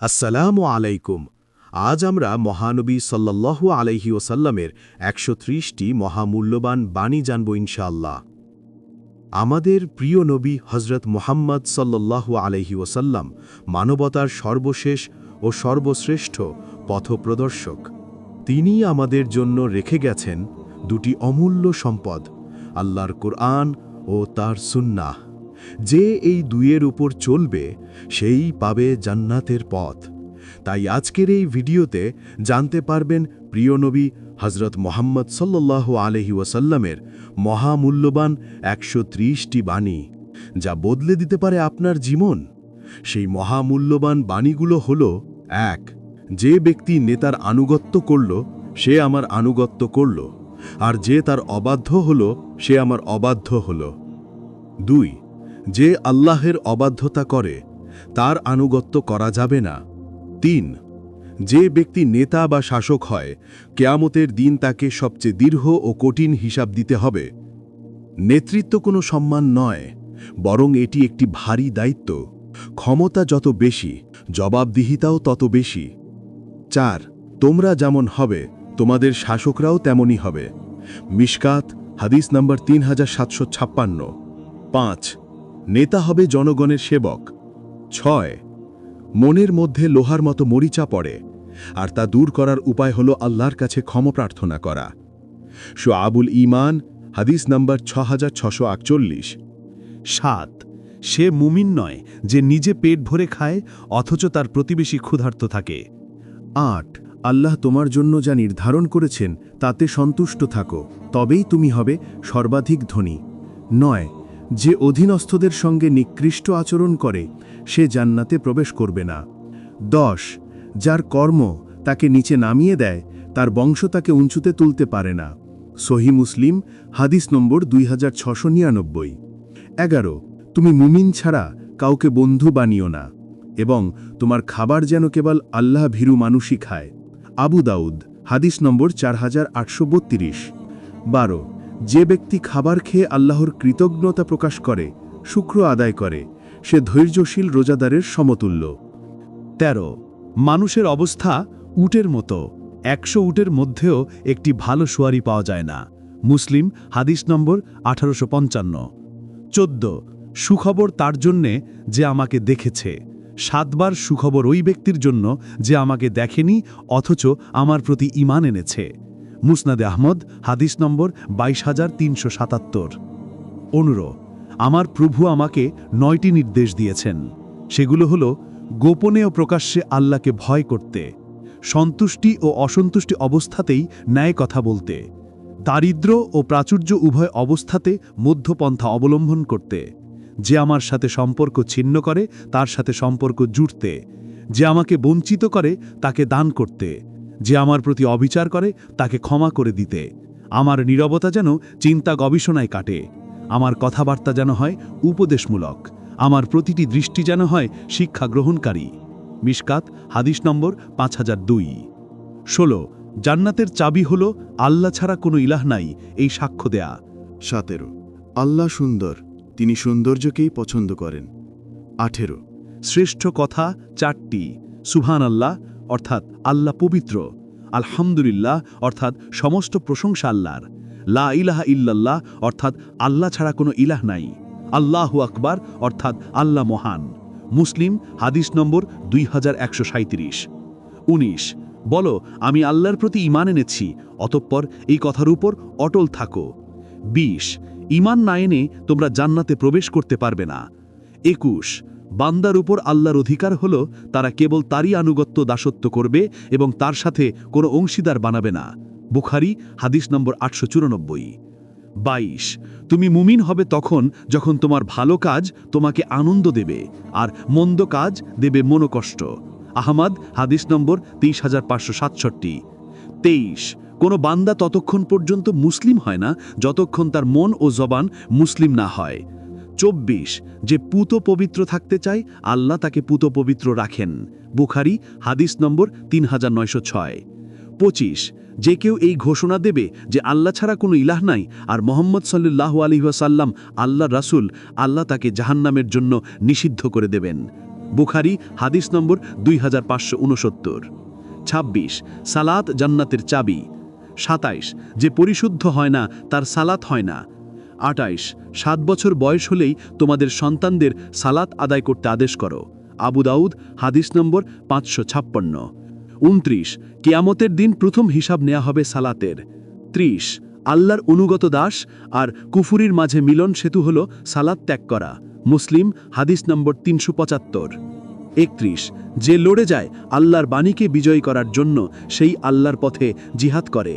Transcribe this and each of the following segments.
আসসালামু আলাইকুম। আজ আমরা মহানবী সাল্লাল্লাহু আলাইহি ওয়াসাল্লামের ১৩০টি মহামূল্যবান বাণী জানব ইনশাআল্লাহ। আমাদের প্রিয় নবী হজরত মুহাম্মদ সাল্লাল্লাহু আলাইহি ওয়াসাল্লাম মানবতার সর্বশেষ ও সর্বশ্রেষ্ঠ পথপ্রদর্শক। তিনি আমাদের জন্য রেখে গেছেন দুটি অমূল্য সম্পদ, আল্লাহর কুরআন ও তার সুন্নাহ। যে এই দুইয়ের উপর চলবে সেই পাবে জান্নাতের পথ। তাই আজকের এই ভিডিওতে জানতে পারবেন প্রিয় নবী হজরত মুহাম্মদ সাল্লাল্লাহু আলাইহি ওয়াসাল্লামের মহামূল্যবান ১৩০টি বাণী, যা বদলে দিতে পারে আপনার জীবন। সেই মহামূল্যবান বাণীগুলো হল: ১. যে ব্যক্তি নেতার আনুগত্য করল সে আমার আনুগত্য করল, আর যে তার অবাধ্য হল সে আমার অবাধ্য হল। ২. যে আল্লাহের অবাধ্যতা করে তার আনুগত্য করা যাবে না। ৩. যে ব্যক্তি নেতা বা শাসক হয় কিয়ামতের দিন তাকে সবচেয়ে দীর্ঘ ও কঠিন হিসাব দিতে হবে। নেতৃত্ব কোনো সম্মান নয়, বরং এটি একটি ভারী দায়িত্ব। ক্ষমতা যত বেশি, জবাবদিহিতাও তত বেশি। ৪. তোমরা যেমন হবে তোমাদের শাসকরাও তেমনই হবে। মিশকাত হাদিস নম্বর 3756। ৫. নেতা হবে জনগণের সেবক। ৬. মনের মধ্যে লোহার মতো মরিচা পড়ে, আর তা দূর করার উপায় হল আল্লাহর কাছে ক্ষমা প্রার্থনা করা। শুআবুল ঈমান হাদিস নম্বর 6648। ৭. সে মুমিন নয় যে নিজে পেট ভরে খায় অথচ তার প্রতিবেশী ক্ষুধার্ত থাকে। ৮. আল্লাহ তোমার জন্য যা নির্ধারণ করেছেন তাতে সন্তুষ্ট থাকো, তবেই তুমি হবে সর্বাধিক ধনী। ৯. যে অধীনস্থদের সঙ্গে নিকৃষ্ট আচরণ করে সে জান্নাতে প্রবেশ করবে না। ১০. যার কর্ম তাকে নিচে নামিয়ে দেয় তার বংশ তাকে উঁচুতে তুলতে পারে না। সহিহ মুসলিম হাদিস নম্বর 2699। ১১. তুমি মুমিন ছাড়া কাউকে বন্ধু বানিও না, এবং তোমার খাবার যেন কেবল আল্লাহ ভীরু মানুষই খায়। আবু দাউদ হাদিস নম্বর 4832। ১২. যে ব্যক্তি খাবার খেয়ে আল্লাহর কৃতজ্ঞতা প্রকাশ করে, শুক্র আদায় করে, সে ধৈর্যশীল রোজাদারের সমতুল্য। ১৩. মানুষের অবস্থা উটের মতো, ১০০ উটের মধ্যেও একটি ভালো সোয়ারি পাওয়া যায় না। মুসলিম হাদিস নম্বর 1855। ১৪. সুখবর তার জন্যে যে আমাকে দেখেছে, ৭ বার সুখবর ওই ব্যক্তির জন্য যে আমাকে দেখেনি অথচ আমার প্রতি ঈমান এনেছে। মুসনাদে আহমদ হাদিস নম্বর ২২৩৭৭। ১৫. আমার প্রভু আমাকে ৯টি নির্দেশ দিয়েছেন। সেগুলো হল: গোপনে ও প্রকাশ্যে আল্লাহকে ভয় করতে, সন্তুষ্টি ও অসন্তুষ্টি অবস্থাতেই ন্যায় কথা বলতে, দারিদ্র্য ও প্রাচুর্য উভয় অবস্থাতে মধ্যপন্থা অবলম্বন করতে, যে আমার সাথে সম্পর্ক ছিন্ন করে তার সাথে সম্পর্ক জুড়তে, যে আমাকে বঞ্চিত করে তাকে দান করতে, যে আমার প্রতি অবিচার করে তাকে ক্ষমা করে দিতে, আমার নীরবতা যেন চিন্তা গবেষণায় কাটে, আমার কথাবার্তা যেন হয় উপদেশমূলক, আমার প্রতিটি দৃষ্টি যেন হয় শিক্ষা গ্রহণকারী। মিশকাত হাদিস নম্বর 5002। ১৬. জান্নাতের চাবি হল আল্লাহ ছাড়া কোনো ইলাহ নাই এই সাক্ষ্য দেয়া। ১৭. আল্লাহ সুন্দর, তিনি সৌন্দর্যকেই পছন্দ করেন। ১৮. শ্রেষ্ঠ কথা 4টি: সুবহান আল্লাহ অর্থাৎ আল্লাহ পবিত্র, আলহামদুলিল্লাহ অর্থাৎ সমস্ত প্রশংসা আল্লাহর, লা ইলাহা ইল্লাল্লাহ অর্থাৎ আল্লাহ ছাড়া কোনো ইলাহ নাই, আল্লাহু আকবার অর্থাৎ আল্লাহ মহান। মুসলিম হাদিস নম্বর 2137। ১৯. বলো, আমি আল্লাহর প্রতি ঈমান এনেছি, অতঃপর এই কথার উপর অটল থাকো। ২০. ঈমান না এনে তোমরা জান্নাতে প্রবেশ করতে পারবে না। ২১. বান্দার উপর আল্লাহর অধিকার হল তারা কেবল তারই আনুগত্য দাসত্ব করবে এবং তার সাথে কোনো অংশীদার বানাবে না। বুখারী হাদিস নম্বর 894। ২২. তুমি মুমিন হবে তখন যখন তোমার ভালো কাজ তোমাকে আনন্দ দেবে আর মন্দ কাজ দেবে মনোকষ্ট। আহমদ হাদিস নম্বর 23567। ২৩. কোনো বান্দা ততক্ষণ পর্যন্ত মুসলিম হয় না যতক্ষণ তার মন ও জবান মুসলিম না হয়। ২৪. যে পুত পবিত্র থাকতে চায় আল্লাহ তাকে পুত পবিত্র রাখেন। বুখারী হাদিস নম্বর 3906। ২৫. যে কেউ এই ঘোষণা দেবে যে আল্লাহ ছাড়া কোনো ইলাহ নাই আর মুহাম্মদ সাল্লাল্লাহু আলাইহি ওয়াসাল্লাম আল্লাহর রাসূল, আল্লাহ তাকে জাহান্নামের জন্য নিষিদ্ধ করে দেবেন। বুখারী হাদিস নম্বর 2569। ২৬ সালাত জান্নাতের চাবি। ২৭ যে পরিশুদ্ধ হয় না তার সালাত হয় না। ২৮ ৭ বছর বয়স হলেই তোমাদের সন্তানদের সালাত আদায় করতে আদেশ করো। আবু দাউদ হাদিস নম্বর ৫৫৬। ২৯ কিয়ামতের দিন প্রথম হিসাব নেওয়া হবে সালাতের। ৩০ আল্লাহর অনুগত দাস আর কুফুরির মাঝে মিলন সেতু হল সালাত ত্যাগ করা। মুসলিম হাদিস নম্বর ৩৭৫। ৩১ যে লড়ে যায় আল্লাহর বাণীকে বিজয়ী করার জন্য সেই আল্লাহর পথে জিহাদ করে।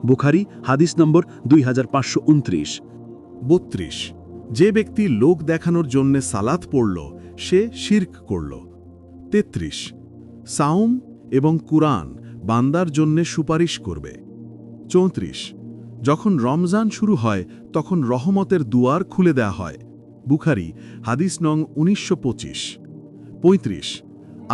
বুখারী হাদিস নম্বর 2529। ৩২ যে ব্যক্তি লোক দেখানোর জন্যে সালাত পড়ল সে শিরক করল। ৩৩ সাওম এবং কুরআন বান্দার জন্যে সুপারিশ করবে। ৩৪ যখন রমজান শুরু হয় তখন রহমতের দুয়ার খুলে দেয়া হয়। বুখারী হাদিস নং ১৯২৫। ৩৫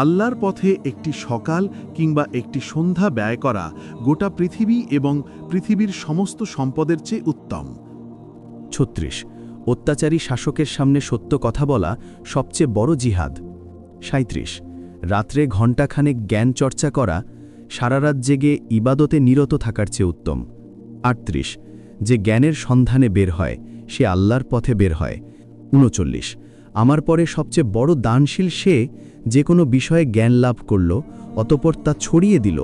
আল্লাহর পথে একটি সকাল কিংবা একটি সন্ধ্যা ব্যয় করা গোটা পৃথিবী এবং পৃথিবীর সমস্ত সম্পদের চেয়ে উত্তম। ৩৬ অত্যাচারী শাসকের সামনে সত্য কথা বলা সবচেয়ে বড় জিহাদ। ৩৭ রাত্রে ঘণ্টাখানেক জ্ঞান চর্চা করা সারারাত জেগে ইবাদতে নিরত থাকার চেয়ে উত্তম। ৩৮ যে জ্ঞানের সন্ধানে বের হয় সে আল্লাহর পথে বের হয়। ৩৯ আমার পরে সবচেয়ে বড় দানশীল সে যে কোনো বিষয়ে জ্ঞান লাভ করল অতঃপর তা ছড়িয়ে দিল।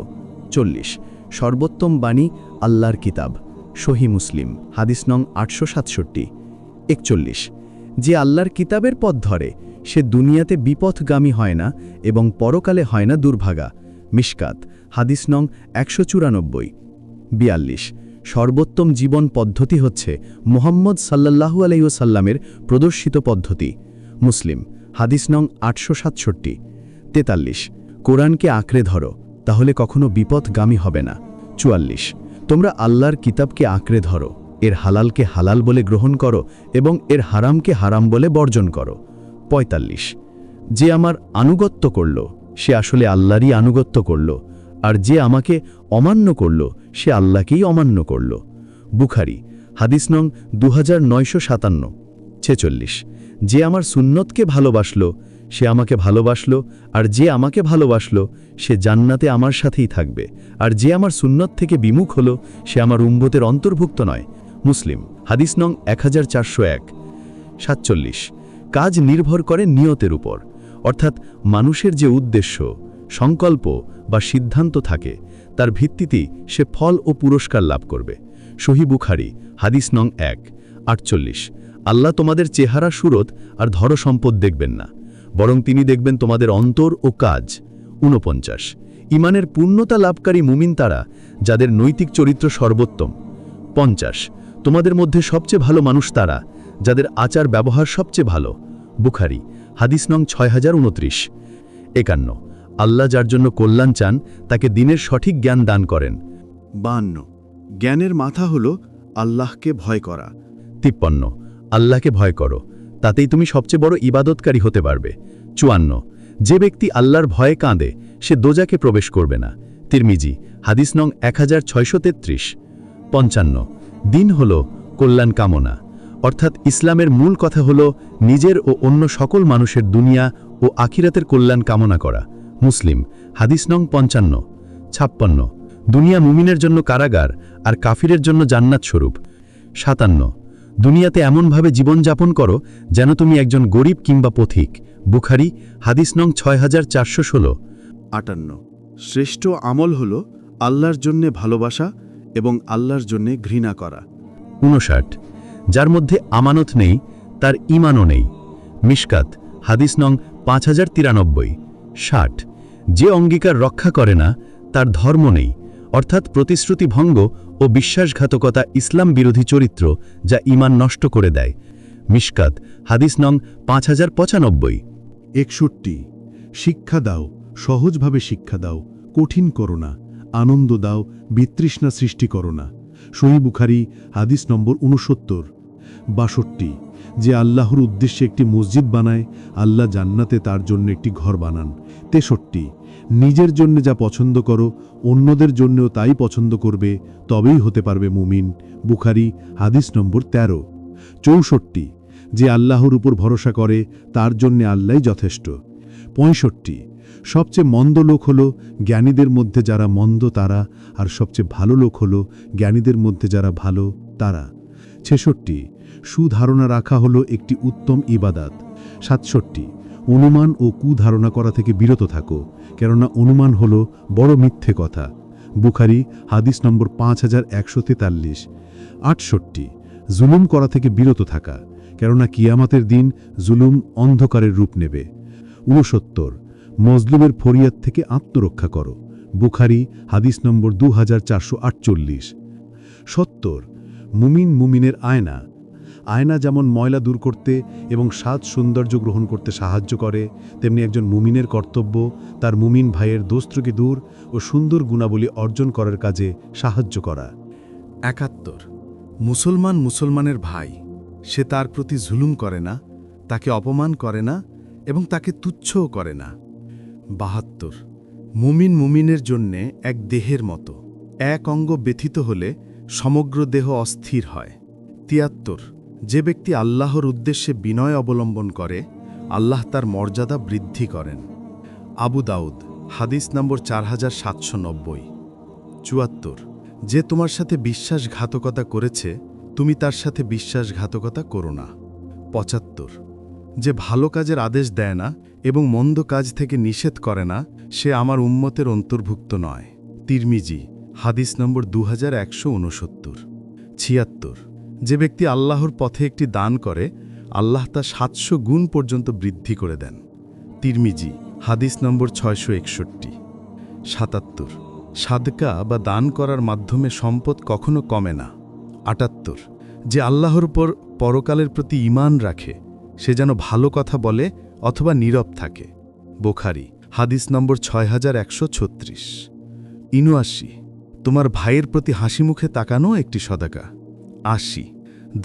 ৪০ সর্বোত্তম বাণী আল্লাহর কিতাব। সহি মুসলিম হাদিস নং ৮৬৭। ৪১ যে আল্লাহর কিতাবের পথ ধরে সে দুনিয়াতে বিপথগামী হয় না এবং পরকালে হয় না দুর্ভাগা। মিশকাত হাদিস নং ১৯৪। ৪২ সর্বোত্তম জীবন পদ্ধতি হচ্ছে মুহাম্মদ সাল্লাল্লাহু আলাইহি ওয়াসাল্লামের প্রদর্শিত পদ্ধতি। মুসলিম হাদিস নং ৮৬৭। ৪৩ কোরআনকে আঁকড়ে ধরো তাহলে কখনো বিপথগামী হবে না। ৪৪ তোমরা আল্লাহর কিতাবকে আঁকড়ে ধরো, এর হালালকে হালাল বলে গ্রহণ করো এবং এর হারামকে হারাম বলে বর্জন করো। ৪৫ যে আমার আনুগত্য করল সে আসলে আল্লাহরই আনুগত্য করল, আর যে আমাকে অমান্য করল সে আল্লাহকেই অমান্য করল। বুখারী হাদিস নং 2957। ৪৬ যে আমার সুন্নতকে ভালোবাসল সে আমাকে ভালোবাসল, আর যে আমাকে ভালোবাসল সে জান্নাতে আমার সাথেই থাকবে, আর যে আমার সুন্নত থেকে বিমুখ হল সে আমার উম্মতের অন্তর্ভুক্ত নয়। মুসলিম হাদিস নং 1401। ৪৭ কাজ নির্ভর করে নিয়তের উপর, অর্থাৎ মানুষের যে উদ্দেশ্য, সংকল্প বা সিদ্ধান্ত থাকে তার ভিত্তিতেই সে ফল ও পুরস্কার লাভ করবে। সহি বুখারী হাদিস নং ১। ৪৮ আল্লাহ তোমাদের চেহারা সুরত আর ধর সম্পদ দেখবেন না, বরং তিনি দেখবেন তোমাদের অন্তর ও কাজ। ৪৯ ইমানের পূর্ণতা লাভকারী মুমিন তারা যাদের নৈতিক চরিত্র সর্বোত্তম। ৫০ তোমাদের মধ্যে সবচেয়ে ভালো মানুষ তারা যাদের আচার ব্যবহার সবচেয়ে ভালো। বুখারী হাদিস নং ৬০২৯। ৫১ আল্লাহ যার জন্য কল্যাণ চান তাকে দিনের সঠিক জ্ঞান দান করেন। ৫২ জ্ঞানের মাথা হল আল্লাহকে ভয় করা। ৫৩ আল্লাহকে ভয় করো, তাতেই তুমি সবচেয়ে বড় ইবাদতকারী হতে পারবে। ৫৪ যে ব্যক্তি আল্লাহর ভয়ে কাঁদে সে দোজাকে প্রবেশ করবে না। তিরমিজি হাদিস নং ১৬৩৩। ৫৫ দিন হল কল্যাণ কামনা, অর্থাৎ ইসলামের মূল কথা হল নিজের ও অন্য সকল মানুষের দুনিয়া ও আখিরাতের কল্যাণ কামনা করা। মুসলিম হাদিস নং ৫৫। ৫৬ দুনিয়া মুমিনের জন্য কারাগার আর কাফিরের জন্য জান্নাত স্বরূপ। ৫৭ দুনিয়াতে এমনভাবে জীবনযাপন করো যেন তুমি একজন গরিব কিংবা পথিক। বুখারী হাদিস নং ৬৪১৬। ৫৮ শ্রেষ্ঠ আমল হল আল্লাহর জন্যে ভালোবাসা এবং আল্লাহর জন্যে ঘৃণা করা। ৫৯ যার মধ্যে আমানত নেই তার ঈমানও নেই। মিশকাত হাদিস নং ৫০৯৩। ৬০ যে অঙ্গীকার রক্ষা করে না তার ধর্ম নেই, অর্থাৎ প্রতিশ্রুতি ভঙ্গ ও বিশ্বাসঘাতকতা ইসলাম বিরোধী চরিত্র যা ঈমান নষ্ট করে দেয়। মিশকাত হাদিস নং ৫০৯৫। ৬১ শিক্ষা দাও, সহজভাবে শিক্ষা দাও, কঠিন করো না, আনন্দ দাও, বিতৃষ্ণা সৃষ্টি করো না। সহিহ বুখারী হাদিস নম্বর ৬৯। ৬২ যে আল্লাহর উদ্দেশ্যে একটি মসজিদ বানায় আল্লাহ জান্নাতে তার জন্য একটি ঘর বানান। ৬৩ নিজের জন্য যা পছন্দ করো অন্যদের জন্যও তাই পছন্দ করবে, তবেই হতে পারবে মুমিন। বুখারী হাদিস নম্বর ১৩। ৬৪ যে আল্লাহর উপর ভরসা করে তার জন্যে আল্লাহই যথেষ্ট। 65 সবচেয়ে মন্দ লোক হল জ্ঞানীদের মধ্যে যারা মন্দ তারা, আর সবচেয়ে ভালো লোক হল জ্ঞানীদের মধ্যে যারা ভালো তারা। 66 সুধারণা রাখা হলো একটি উত্তম ইবাদাত। 67 অনুমান ও কুধারণা করা থেকে বিরত থাকো, কেননা অনুমান হল বড় মিথ্যে কথা। বুখারী হাদিস নম্বর 5143। 68 জুলুম করা থেকে বিরত থাকা, কেননা কিয়ামতের দিন জুলুম অন্ধকারের রূপ নেবে। 69 মজলুমের ফরিয়াদ থেকে আত্মরক্ষা করো। বুখারী হাদিস নম্বর 2448। 70 মুমিন মুমিনের আয়না। আয়না যেমন ময়লা দূর করতে এবং সাজ সৌন্দর্য গ্রহণ করতে সাহায্য করে, তেমনি একজন মুমিনের কর্তব্য তার মুমিন ভাইয়ের দোস্ত্রকে দূর ও সুন্দর গুণাবলী অর্জন করার কাজে সাহায্য করা। 71 মুসলমান মুসলমানের ভাই, সে তার প্রতি জুলুম করে না, তাকে অপমান করে না এবং তাকে তুচ্ছও করে না। 72 মুমিন মুমিনের জন্যে এক দেহের মতো, এক অঙ্গ ব্যথিত হলে সমগ্র দেহ অস্থির হয়। 73 যে ব্যক্তি আল্লাহর উদ্দেশ্যে বিনয় অবলম্বন করে, আল্লাহ তার মর্যাদা বৃদ্ধি করেন। আবু দাউদ হাদিস নম্বর 4790। 74 যে তোমার সাথে বিশ্বাসঘাতকতা করেছে, তুমি তার সাথে বিশ্বাসঘাতকতা করো না। 75 যে ভালো কাজের আদেশ দেয় না এবং মন্দ কাজ থেকে নিষেধ করে না, সে আমার উম্মতের অন্তর্ভুক্ত নয়। তিরমিজি হাদিস নম্বর 2169। 76 যে ব্যক্তি আল্লাহর পথে একটি দান করে, আল্লাহ তা 700 গুণ পর্যন্ত বৃদ্ধি করে দেন। তিরমিজি হাদিস নম্বর 661। 77 সাদকা বা দান করার মাধ্যমে সম্পদ কখনো কমে না। 78 যে আল্লাহর উপর পরকালের প্রতি ঈমান রাখে, সে যেন ভালো কথা বলে অথবা নীরব থাকে। বুখারী হাদিস নম্বর 6136। 79 তোমার ভাইয়ের প্রতি হাসি মুখে তাকানো একটি সদাকা। 80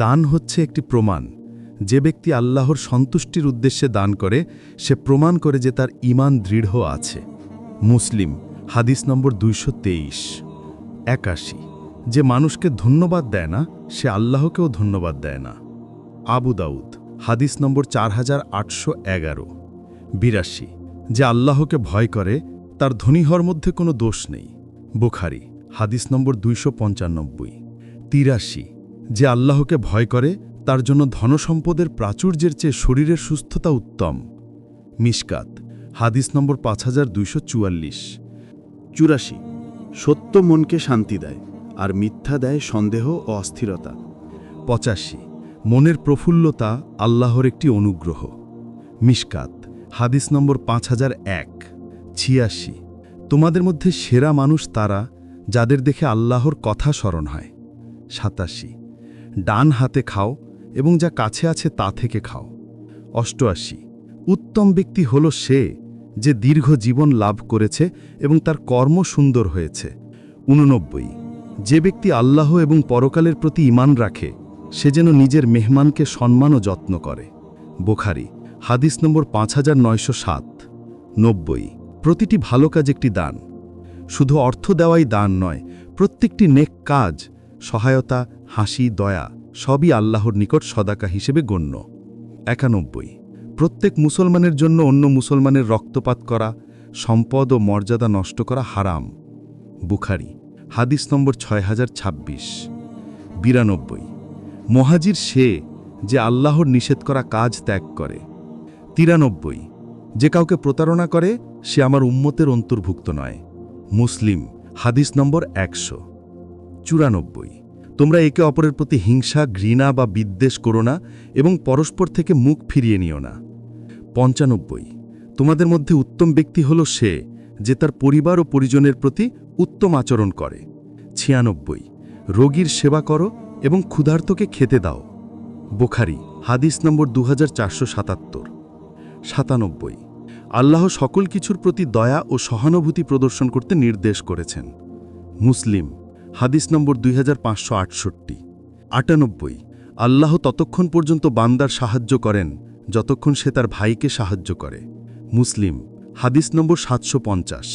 দান হচ্ছে একটি প্রমাণ। যে ব্যক্তি আল্লাহর সন্তুষ্টির উদ্দেশ্যে দান করে, সে প্রমাণ করে যে তার ঈমান দৃঢ় আছে। মুসলিম হাদিস নম্বর 223। 81 যে মানুষকে ধন্যবাদ দেয় না, সে আল্লাহকেও ধন্যবাদ দেয় না। আবু দাউদ হাদিস নম্বর 4811। 82 যে আল্লাহকে ভয় করে, তার ধনী হওয়ার মধ্যে কোনো দোষ নেই। বুখারী হাদিস নম্বর 295। 83 যে আল্লাহকে ভয় করে, তার জন্য ধনসম্পদের প্রাচুর্যের চেয়ে শরীরের সুস্থতা উত্তম। মিশকাত হাদিস নম্বর 5244। 84 সত্য মনকে শান্তি দেয়, আর মিথ্যা দেয় সন্দেহ ও অস্থিরতা। 85 মনের প্রফুল্লতা আল্লাহর একটি অনুগ্রহ। মিশকাত হাদিস নম্বর 5001। 86 তোমাদের মধ্যে সেরা মানুষ তারা, যাদের দেখে আল্লাহর কথা স্মরণ হয়। 87 ডান হাতে খাও এবং যা কাছে আছে তা থেকে খাও। 88 উত্তম ব্যক্তি হল সে, যে দীর্ঘ জীবন লাভ করেছে এবং তার কর্ম সুন্দর হয়েছে। 89 যে ব্যক্তি আল্লাহ এবং পরকালের প্রতি ঈমান রাখে, সে যেন নিজের মেহমানকে সম্মান ও যত্ন করে। বুখারী হাদিস নম্বর 5907। 90 প্রতিটি ভালো কাজ একটি দান। শুধু অর্থ দেওয়াই দান নয়, প্রত্যেকটি নেক কাজ, সহায়তা, হাসি, দয়া সবই আল্লাহর নিকট সদাকা হিসেবে গণ্য। 91 প্রত্যেক মুসলমানের জন্য অন্য মুসলমানের রক্তপাত করা, সম্পদ ও মর্যাদা নষ্ট করা হারাম। বুখারী হাদিস নম্বর 6026। 92 মুহাজির সে, যে আল্লাহর নিষেধ করা কাজ ত্যাগ করে। 93 যে কাউকে প্রতারণা করে, সে আমার উম্মতের অন্তর্ভুক্ত নয়। মুসলিম হাদিস নম্বর 100। 94 তোমরা একে অপরের প্রতি হিংসা, ঘৃণা বা বিদ্বেষ করো না এবং পরস্পর থেকে মুখ ফিরিয়ে নিও না। 95 তোমাদের মধ্যে উত্তম ব্যক্তি হল সে, যে তার পরিবার ও পরিজনের প্রতি উত্তম আচরণ করে। 96 রোগীর সেবা করো এবং ক্ষুধার্তকে খেতে দাও। বুখারী হাদিস নম্বর 2477। 97 আল্লাহ সকল কিছুর প্রতি দয়া ও সহানুভূতি প্রদর্শন করতে নির্দেশ করেছেন। মুসলিম হাদিস নম্বর 2568। 98 আল্লাহ ততক্ষণ পর্যন্ত বান্দার সাহায্য করেন, যতক্ষণ সে তার ভাইকে সাহায্য করে। মুসলিম হাদিস নম্বর 750।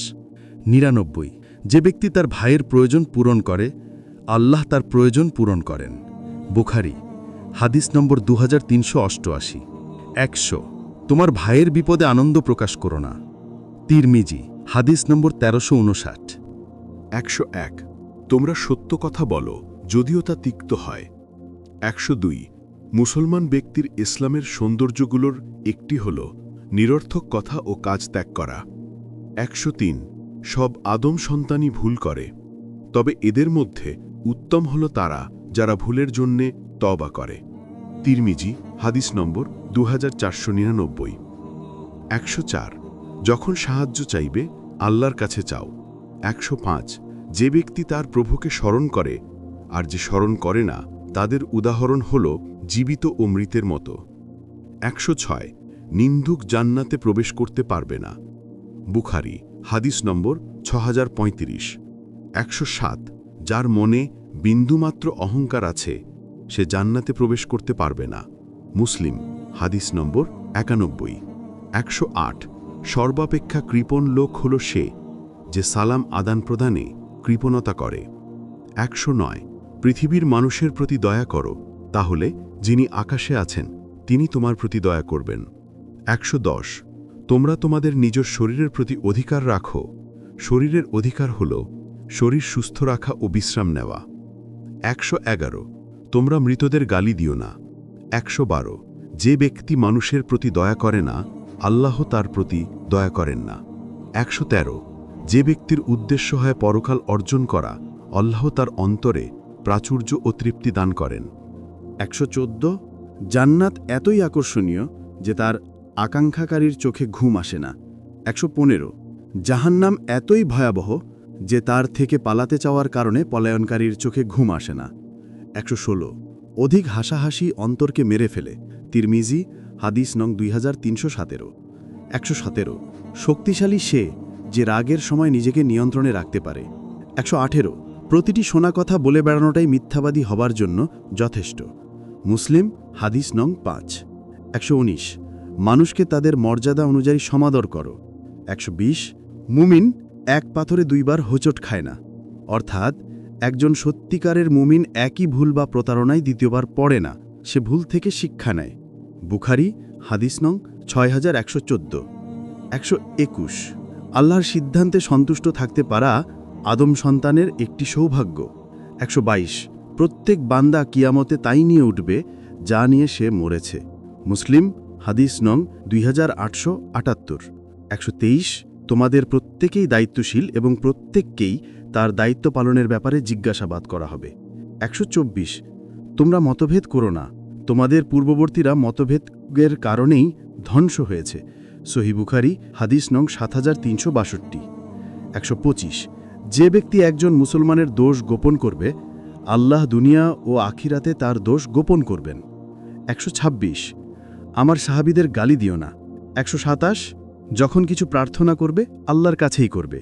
99 যে ব্যক্তি তার ভাইয়ের প্রয়োজন পূরণ করে, আল্লাহ তার প্রয়োজন পূরণ করেন। বুখারী হাদিস নম্বর 2388। 100 তোমার ভাইয়ের বিপদে আনন্দ প্রকাশ করো না। তিরমিজি হাদিস নম্বর 1359। 101 তোমরা সত্য কথা বলো যদিও তা তিক্ত হয়। 102 মুসলমান ব্যক্তির ইসলামের সৌন্দর্যগুলোর একটি হল নিরর্থক কথা ও কাজ ত্যাগ করা। 103 সব আদম সন্তানই ভুল করে, তবে এদের মধ্যে উত্তম হল তারা যারা ভুলের জন্যে তওবা করে। তিরমিজি হাদিস নম্বর 2499। 104 যখন সাহায্য চাইবে আল্লাহর কাছে চাও। 105 যে ব্যক্তি তার প্রভুকে স্মরণ করে আর যে স্মরণ করে না তাদের উদাহরণ হল জীবিত ও মৃতের মতো। 106 নিন্দুক জান্নাতে প্রবেশ করতে পারবে না। বুখারী হাদিস নম্বর 6035। 107 যার মনে বিন্দুমাত্র অহংকার আছে সে জান্নাতে প্রবেশ করতে পারবে না। মুসলিম হাদিস নম্বর 91। 108 সর্বাপেক্ষা কৃপণ লোক হল সে যে সালাম আদান প্রদানে কৃপণতা করে। 109 পৃথিবীর মানুষের প্রতি দয়া করো, তাহলে যিনি আকাশে আছেন তিনি তোমার প্রতি দয়া করবেন। 110 তোমরা তোমাদের নিজ শরীরের প্রতি অধিকার রাখো, শরীরের অধিকার হল শরীর সুস্থ রাখা ও বিশ্রাম নেওয়া। 111 তোমরা মৃতদের গালি দিও না। 112 যে ব্যক্তি মানুষের প্রতি দয়া করে না আল্লাহ তার প্রতি দয়া করেন না। 113 যে ব্যক্তির উদ্দেশ্য হয় পরকাল অর্জন করা আল্লাহ তার অন্তরে প্রাচুর্য ও তৃপ্তি দান করেন। 114 জান্নাত এতই আকর্ষণীয় যে তার আকাঙ্ক্ষাকারীর চোখে ঘুম আসে না। 115 জাহান্নাম এতই ভয়াবহ যে তার থেকে পালাতে চাওয়ার কারণে পলায়নকারীর চোখে ঘুম আসে না। 116 অধিক হাসাহাসি অন্তরকে মেরে ফেলে। তিরমিজি হাদিস নং 2317। 117 শক্তিশালী সে যে রাগের সময় নিজেকে নিয়ন্ত্রণে রাখতে পারে। 118 প্রতিটি শোনা কথা বলে বেড়ানোটাই মিথ্যাবাদী হবার জন্য যথেষ্ট। মুসলিম হাদিস নং 5। 119 মানুষকে তাদের মর্যাদা অনুযায়ী সমাদর করো। 120 মুমিন এক পাথরে দুইবার হোঁচট খায় না, অর্থাৎ একজন সত্যিকারের মুমিন একই ভুল বা প্রতারণায় দ্বিতীয়বার পড়ে না, সে ভুল থেকে শিক্ষা নেয়। বুখারী হাদিস নং 6114। 121 আল্লাহর সিদ্ধান্তে সন্তুষ্ট থাকতে পারা আদম সন্তানের একটি সৌভাগ্য। 122 প্রত্যেক বান্দা কিয়ামতে তাই নিয়ে উঠবে যা নিয়ে সে মরেছে। মুসলিম হাদিস নং 2878। 123 তোমাদের প্রত্যেকেই দায়িত্বশীল এবং প্রত্যেককেই তার দায়িত্ব পালনের ব্যাপারে জিজ্ঞাসাবাদ করা হবে। 124 তোমরা মতভেদ করো না, তোমাদের পূর্ববর্তীরা মতভেদের কারণেই ধ্বংস হয়েছে। সহিহ বুখারী হাদিস নং 7362। 125 যে ব্যক্তি একজন মুসলমানের দোষ গোপন করবে আল্লাহ দুনিয়া ও আখিরাতে তার দোষ গোপন করবেন। 126 আমার সাহাবীদের গালি দিও না। 127 যখন কিছু প্রার্থনা করবে আল্লাহর কাছেই করবে।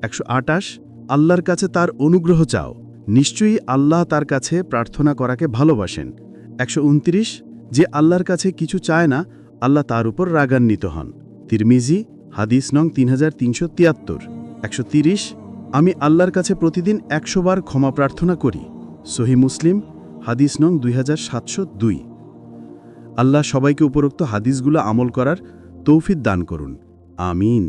128 আল্লাহর কাছে তার অনুগ্রহ চাও, নিশ্চয়ই আল্লাহ তার কাছে প্রার্থনা করাকে ভালোবাসেন। 129 যে আল্লাহর কাছে কিছু চায় না আল্লাহ তার উপর রাগান্বিত হন। তিরমিজি হাদিস নং 3373। 130 আমি আল্লাহর কাছে প্রতিদিন 100 বার ক্ষমা প্রার্থনা করি। সহিহ মুসলিম হাদিস নং 2702। আল্লাহ সবাইকে উপরোক্ত হাদিসগুলো আমল করার তৌফিক দান করুন। আমিন।